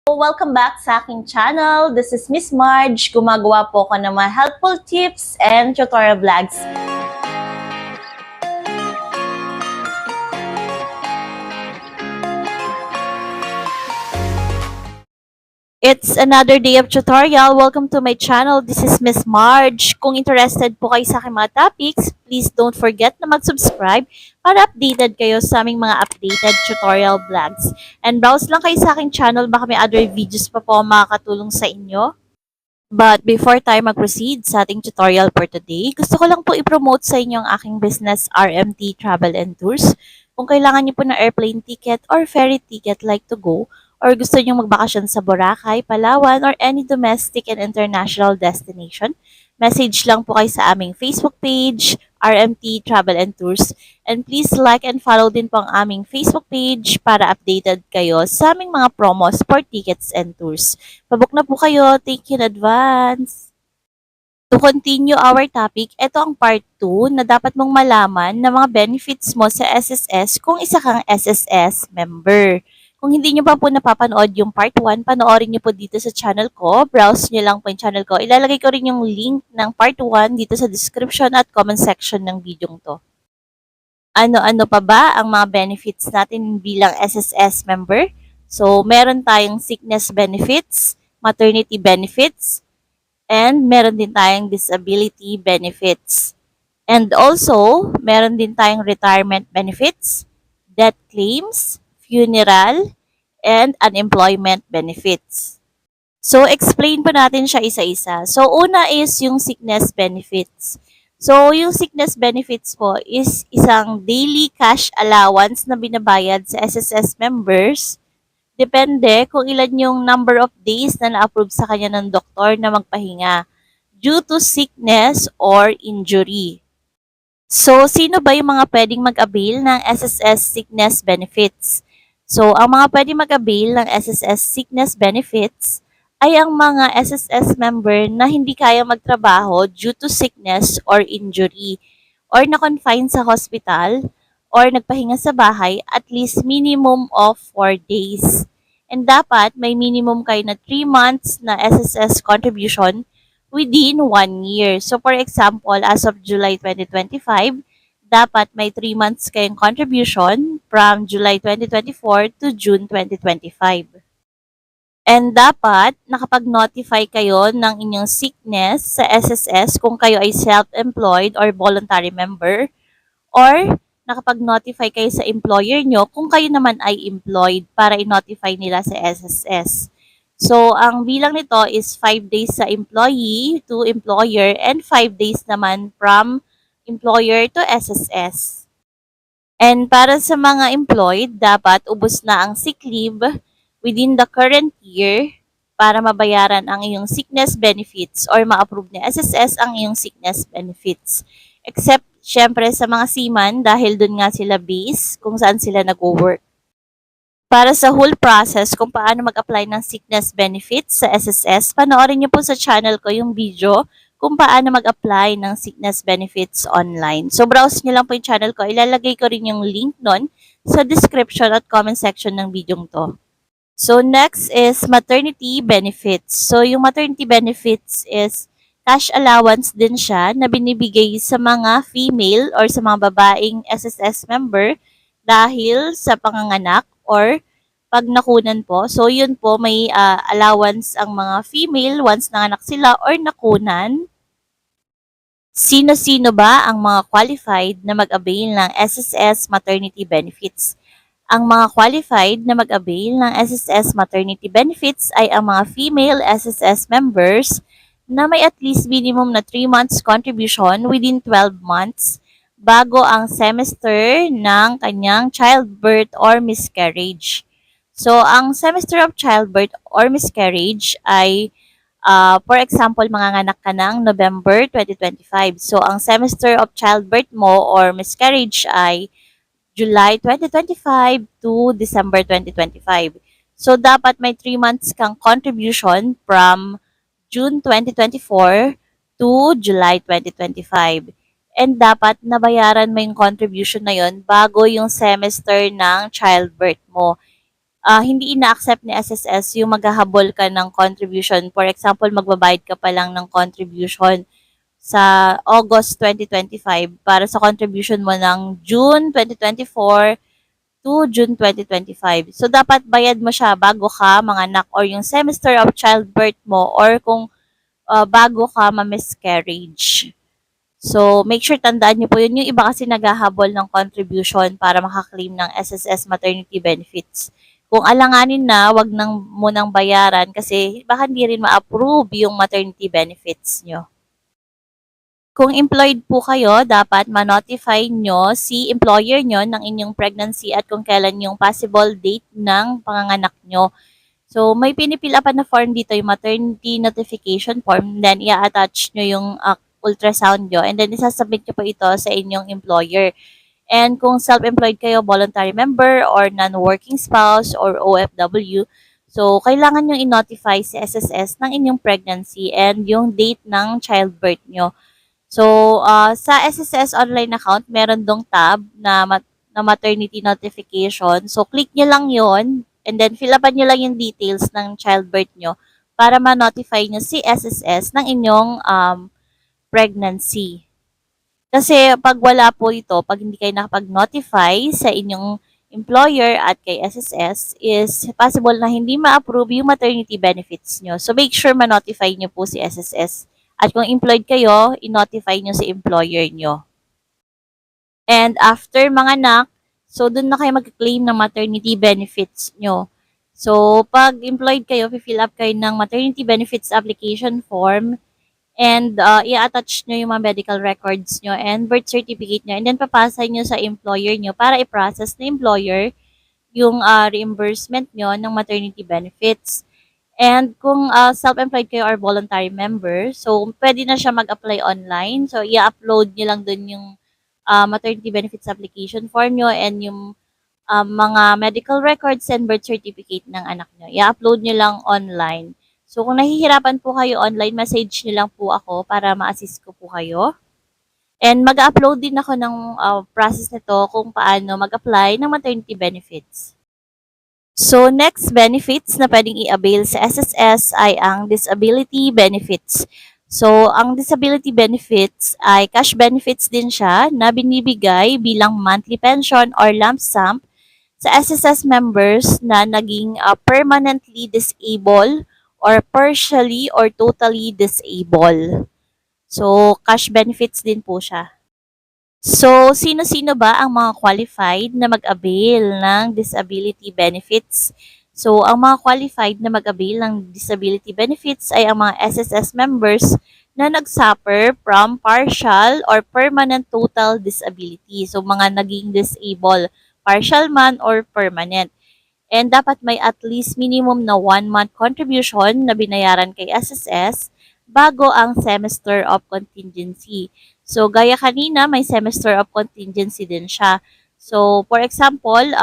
Welcome back sa aking channel. This is Miss Marge. Gumagawa po ako ng mga helpful tips and tutorial vlogs. It's another day of tutorial. Welcome to my channel. This is Miss Marge. Kung interested po kayo sa aking mga topics, please don't forget na mag-subscribe para updated kayo sa aming mga updated tutorial vlogs. And browse lang kayo sa aking channel, baka may other videos pa po makakatulong sa inyo. But before tayo mag-proceed sa ating tutorial for today, gusto ko lang po i-promote sa inyo ang aking business RMT Travel and Tours. Kung kailangan niyo po ng airplane ticket or ferry ticket like to go, or gusto niyo magbakasyon sa Boracay, Palawan, or any domestic and international destination, message lang po kayo sa aming Facebook page, RMT Travel and Tours. And please like and follow din po ang aming Facebook page para updated kayo sa aming mga promos for tickets and tours. Pabook na po kayo. Thank you in advance. To continue our topic, ito ang part 2 na dapat mong malaman na mga benefits mo sa SSS kung isa kang SSS member. Kung hindi nyo pa po napapanood yung part 1, panoorin nyo po dito sa channel ko. Browse nyo lang po yung channel ko. Ilalagay ko rin yung link ng part 1 dito sa description at comment section ng video to. Ano-ano pa ba ang mga benefits natin bilang SSS member? So, meron tayong sickness benefits, maternity benefits, and meron din tayong disability benefits. And also, meron din tayong retirement benefits, death claims, funeral, and unemployment benefits. So, explain po natin siya isa-isa. So, una is yung sickness benefits. So, yung sickness benefits po is isang daily cash allowance na binabayad sa SSS members. Depende kung ilan yung number of days na na-approve sa kanya ng doktor na magpahinga due to sickness or injury. So, sino ba yung mga pwedeng mag-avail ng SSS sickness benefits? So, ang mga pwedeng mag-avail ng SSS sickness benefits ay ang mga SSS member na hindi kaya magtrabaho due to sickness or injury, or na-confine sa hospital, or nagpahinga sa bahay at least minimum of 4 days. And dapat may minimum kayo na 3 months na SSS contribution within 1 year. So for example, as of July 2025, dapat may 3 months kayong contribution from July 2024 to June 2025. And dapat nakapag-notify kayo ng inyong sickness sa SSS kung kayo ay self-employed or voluntary member, or nakapag-notify kayo sa employer nyo kung kayo naman ay employed para i-notify nila sa SSS. So, ang bilang nito is 5 days sa employee to employer and 5 days naman from employer to SSS. And para sa mga employed, dapat ubos na ang sick leave within the current year para mabayaran ang iyong sickness benefits or ma-approve ni SSS ang iyong sickness benefits. Except, syempre, sa mga seaman dahil dun nga sila base kung saan sila nag-work. Para sa whole process kung paano mag-apply ng sickness benefits sa SSS, panoorin niyo po sa channel ko yung video kung paano mag-apply ng sickness benefits online. So, browse niyo lang po yung channel ko. Ilalagay ko rin yung link nun sa description at comment section ng video to. So, next is maternity benefits. So, yung maternity benefits is cash allowance din siya na binibigay sa mga female or sa mga babaeng SSS member dahil sa panganganak or pag nakunan po. So, yun po, may allowance ang mga female once nanganak sila or nakunan. Sino-sino ba ang mga qualified na mag-avail ng SSS maternity benefits? Ang mga qualified na mag-avail ng SSS maternity benefits ay ang mga female SSS members na may at least minimum na 3 months contribution within 12 months bago ang semester ng kanyang childbirth or miscarriage. So, ang semester of childbirth or miscarriage ay, for example, manganganak ka ng November 2025. So, ang semester of childbirth mo or miscarriage ay July 2025 to December 2025. So, dapat may 3 months kang contribution from June 2024 to July 2025. And dapat nabayaran mo yung contribution na yon bago yung semester ng childbirth mo. hindi ina-accept ni SSS yung maghahabol ka ng contribution. For example, magbabayad ka pa lang ng contribution sa August 2025 para sa contribution mo ng June 2024 to June 2025. So, dapat bayad mo siya bago ka manganak or yung semester of childbirth mo or kung bago ka ma-miscarriage. So, make sure tandaan niyo po yun. Yung iba kasi naghahabol ng contribution para makaklaim ng SSS maternity benefits. Kung alanganin na, wag nang munang bayaran kasi baka hindi rin ma-approve yung maternity benefits nyo. Kung employed po kayo, dapat ma-notify nyo si employer nyo ng inyong pregnancy at kung kailan yung possible date ng panganganak nyo. So, may pinipila pa na form dito, yung maternity notification form. Then, i-attach nyo yung ultrasound nyo. And then, isasubmit nyo po ito sa inyong employer. And kung self-employed kayo, voluntary member, or non-working spouse, or OFW, so, kailangan nyo i-notify si SSS ng inyong pregnancy and yung date ng childbirth nyo. So, sa SSS online account, meron dong tab na maternity notification. So, click nyo lang yon and then fill upan nyo lang yung details ng childbirth nyo para ma-notify nyo si SSS ng inyong pregnancy. Kasi pag wala po ito, pag hindi kayo nakapag-notify sa inyong employer at kay SSS, is possible na hindi ma-approve yung maternity benefits nyo. So, make sure ma-notify nyo po si SSS. At kung employed kayo, i-notify nyo si employer nyo. And after manganak, so doon na kayo mag-claim ng maternity benefits nyo. So, pag employed kayo, fill up kayo ng maternity benefits application form and i-attach nyo yung mga medical records nyo and birth certificate nyo and then papasa nyo sa employer nyo para i-process na employer yung reimbursement nyo ng maternity benefits. And kung self-employed kayo or voluntary member, so pwede na siya mag-apply online. So, i-upload nyo lang dun yung maternity benefits application form nyo and yung mga medical records and birth certificate ng anak nyo. I-upload nyo lang online. So, kung nahihirapan po kayo online, message nyo lang po ako para ma-assist ko po kayo. And mag-upload din ako ng process nito kung paano mag-apply ng maternity benefits. So, next benefits na pwedeng i-avail sa SSS ay ang disability benefits. So, ang disability benefits ay cash benefits din siya na binibigay bilang monthly pension or lump sum sa SSS members na naging permanently disabled or partially or totally disabled. So, cash benefits din po siya. So, sino-sino ba ang mga qualified na mag-avail ng disability benefits? So, ang mga qualified na mag-avail ng disability benefits ay ang mga SSS members na nag-suffer from partial or permanent total disability. So, mga naging disabled, partial man or permanent. And dapat may at least minimum na 1 month contribution na binayaran kay SSS bago ang semester of contingency. So, gaya kanina, may semester of contingency din siya. So, for example,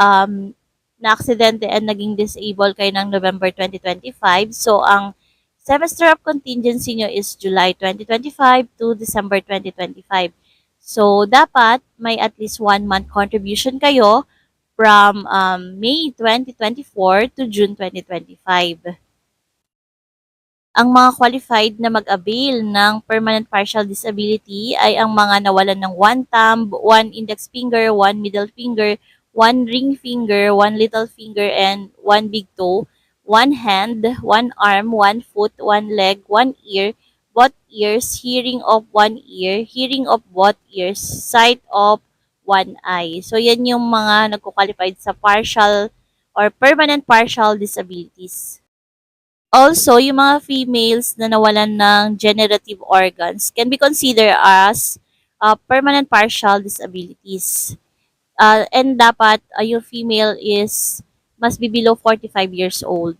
na-aksidente and naging disabled kayo ng November 2025. So, ang semester of contingency nyo is July 2025 to December 2025. So, dapat may at least 1 month contribution kayo from May 2024 to June 2025. Ang mga qualified na mag-avail ng permanent partial disability ay ang mga nawalan ng 1 thumb, 1 index finger, 1 middle finger, 1 ring finger, 1 little finger, and 1 big toe, 1 hand, 1 arm, 1 foot, 1 leg, 1 ear, both ears, hearing of 1 ear, hearing of both ears, sight of 1 eye. So, yan yung mga nagko-qualified sa partial or permanent partial disabilities. Also, yung mga females na nawalan ng generative organs can be considered as permanent partial disabilities. And dapat yung female must be below 45 years old.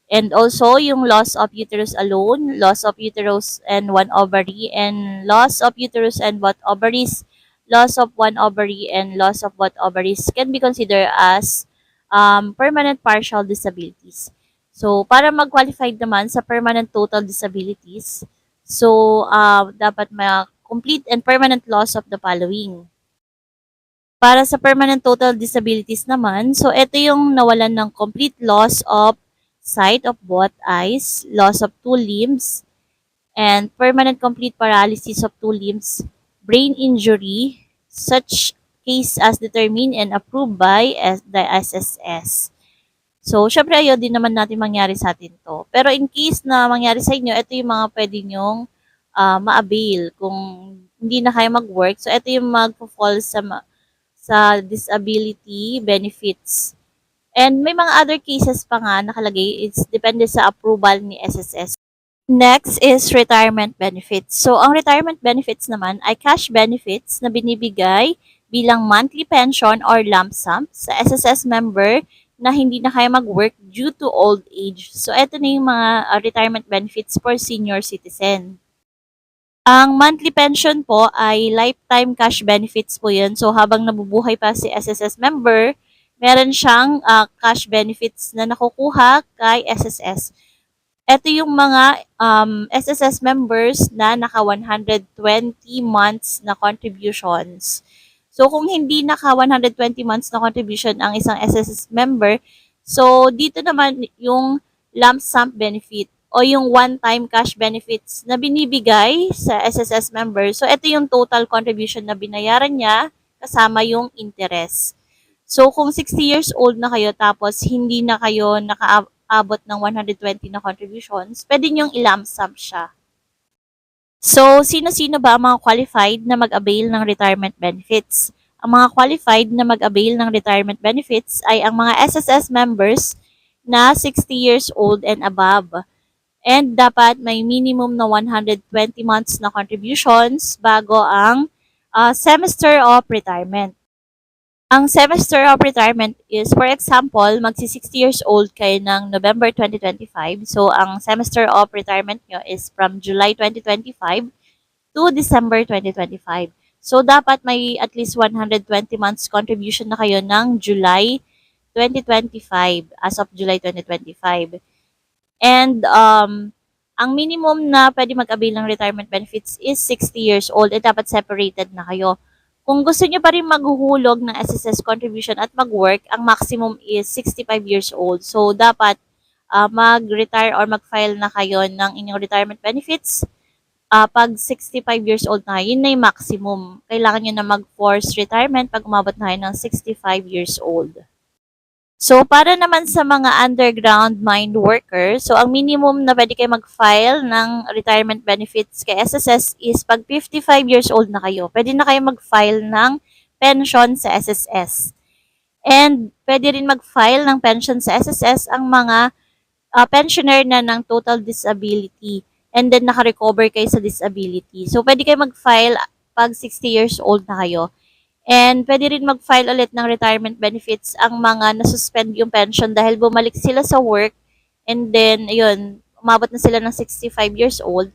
And also, yung loss of uterus alone, loss of uterus and 1 ovary, and loss of uterus and both ovaries, loss of 1 ovary, and loss of both ovaries can be considered as permanent partial disabilities. So, para mag-qualified naman sa permanent total disabilities, so dapat may complete and permanent loss of the following. Para sa permanent total disabilities naman, so ito yung nawalan ng complete loss of sight of both eyes, loss of two limbs, and permanent complete paralysis of two limbs, brain injury, such case as determined and approved by the SSS. So, syempre ayaw din naman natin mangyari sa atin to. Pero in case na mangyari sa inyo, ito yung mga pwede nyong ma-avail kung hindi na kayo mag-work. So, ito yung mag-fall sa disability benefits. And may mga other cases pa nga nakalagay. It's depende sa approval ni SSS. Next is retirement benefits. So, ang retirement benefits naman ay cash benefits na binibigay bilang monthly pension or lump sum sa SSS member na hindi na kaya mag-work due to old age. So, ito na yung mga retirement benefits for senior citizen. Ang monthly pension po ay lifetime cash benefits po yun. So, habang nabubuhay pa si SSS member, meron siyang cash benefits na nakukuha kay SSS. Ito yung mga SSS members na naka 120 months na contributions. So, kung hindi naka 120 months na contribution ang isang SSS member, so dito naman yung lump sum benefit o yung one-time cash benefits na binibigay sa SSS member. So, ito yung total contribution na binayaran niya kasama yung interest. So, kung 60 years old na kayo tapos hindi na kayo nakaabot ng 120 na contributions, pwede nyong i-lump sum siya. So, sino-sino ba ang mga qualified na mag-avail ng retirement benefits? Ang mga qualified na mag-avail ng retirement benefits ay ang mga SSS members na 60 years old and above. And dapat may minimum na 120 months na contributions bago ang semester of retirement. Ang semester of retirement is, for example, magsi-60 years old kayo ng November 2025. So, ang semester of retirement nyo is from July 2025 to December 2025. So, dapat may at least 120 months contribution na kayo ng July 2025, as of July 2025. And ang minimum na pwede mag-avail ng retirement benefits is 60 years old at dapat separated na kayo. Kung gusto nyo pa rin maghuhulog ng SSS contribution at mag-work, ang maximum is 65 years old. So, dapat mag-retire or mag-file na kayo ng inyong retirement benefits. Pag 65 years old na, yun na yung maximum. Kailangan nyo na mag-forced retirement pag umabot na kayo ng 65 years old. So, para naman sa mga underground mine worker, so ang minimum na pwede kayo mag-file ng retirement benefits kay SSS is pag 55 years old na kayo. Pwede na kayo mag-file ng pension sa SSS. And pwede rin mag-file ng pension sa SSS ang mga pensioner na ng total disability. And then naka-recover kayo sa disability. So, pwede kayo mag-file pag 60 years old na kayo. And pwede rin mag-file ulit ng retirement benefits ang mga nasuspend yung pension dahil bumalik sila sa work and then, yun, umabot na sila ng 65 years old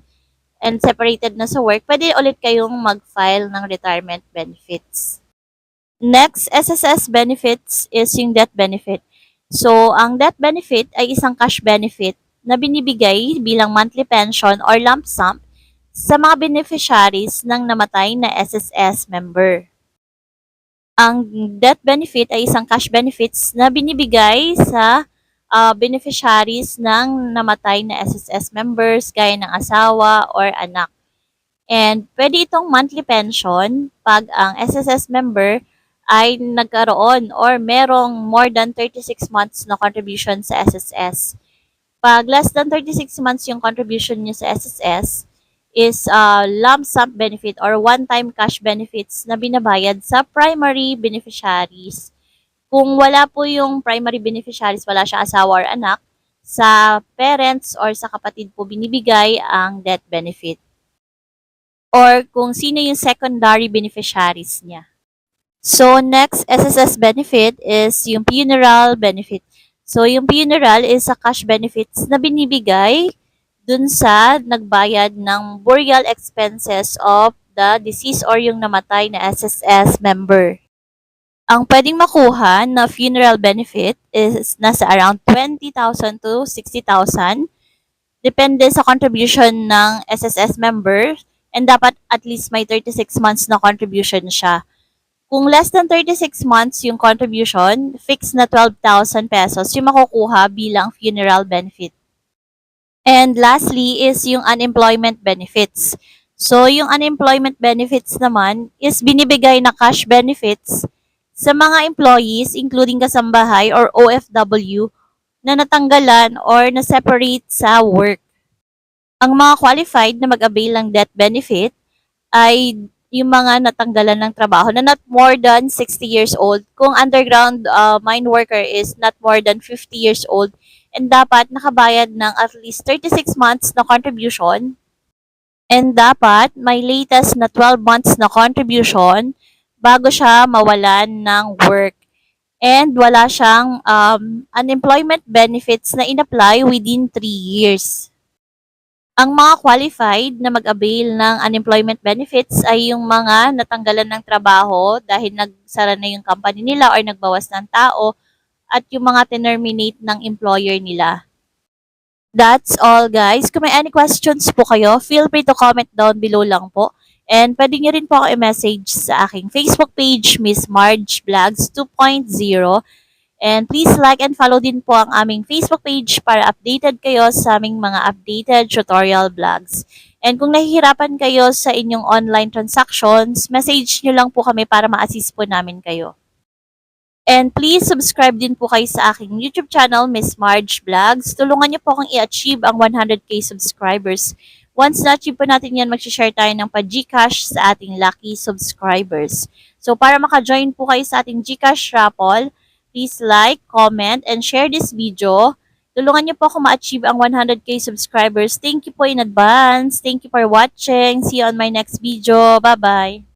and separated na sa work, pwede ulit kayong mag-file ng retirement benefits. Next, SSS benefits is yung death benefit. So, ang death benefit ay isang cash benefit na binibigay bilang monthly pension or lump sum sa mga beneficiaries ng namatay na SSS member. Ang death benefit ay isang cash benefits na binibigay sa beneficiaries ng namatay na SSS members gaya ng asawa or anak. And pwede itong monthly pension pag ang SSS member ay nagkaroon or merong more than 36 months na contribution sa SSS. Pag less than 36 months yung contribution niyo sa SSS, is lump sum benefit or one-time cash benefits na binabayad sa primary beneficiaries. Kung wala po yung primary beneficiaries, wala siya asawa or anak, sa parents or sa kapatid po binibigay ang death benefit. Or kung sino yung secondary beneficiaries niya. So, next SSS benefit is yung funeral benefit. So, yung funeral is a cash benefits na binibigay dun sa nagbayad ng burial expenses of the deceased or yung namatay na SSS member. Ang pwedeng makuha na funeral benefit is nasa around 20,000 to 60,000. Depende sa contribution ng SSS member and dapat at least may 36 months na contribution siya. Kung less than 36 months yung contribution, fixed na 12,000 pesos yung makukuha bilang funeral benefit. And lastly is yung unemployment benefits. So, yung unemployment benefits naman is binibigay na cash benefits sa mga employees, including kasambahay or OFW, na natanggalan or na-separate sa work. Ang mga qualified na mag-avail ng death benefit ay yung mga natanggalan ng trabaho na not more than 60 years old. Kung underground mine worker is not more than 50 years old and dapat nakabayad ng at least 36 months na contribution and dapat may latest na 12 months na contribution bago siya mawalan ng work. And wala siyang unemployment benefits na in-apply within 3 years. Ang mga qualified na mag-avail ng unemployment benefits ay yung mga natanggalan ng trabaho dahil nagsara na yung company nila or nagbawas ng tao at yung mga terminate ng employer nila. That's all guys. Kung may any questions po kayo, feel free to comment down below lang po. And pwede nyo rin po ako i-message sa aking Facebook page, Miss Marge Vlogs 2.0. And please like and follow din po ang aming Facebook page para updated kayo sa aming mga updated tutorial vlogs. And kung nahihirapan kayo sa inyong online transactions, message nyo lang po kami para ma-assist po namin kayo. And please subscribe din po kayo sa aking YouTube channel, Miss Marge Vlogs. Tulungan niyo po akong i-achieve ang 100k subscribers. Once na-achieve po natin yan, mag-share tayo ng pa-Gcash sa ating lucky subscribers. So para maka-join po kayo sa ating Gcash raffle, please like, comment, and share this video. Tulungan niyo po ako ma-achieve ang 100k subscribers. Thank you po in advance. Thank you for watching. See you on my next video. Bye-bye.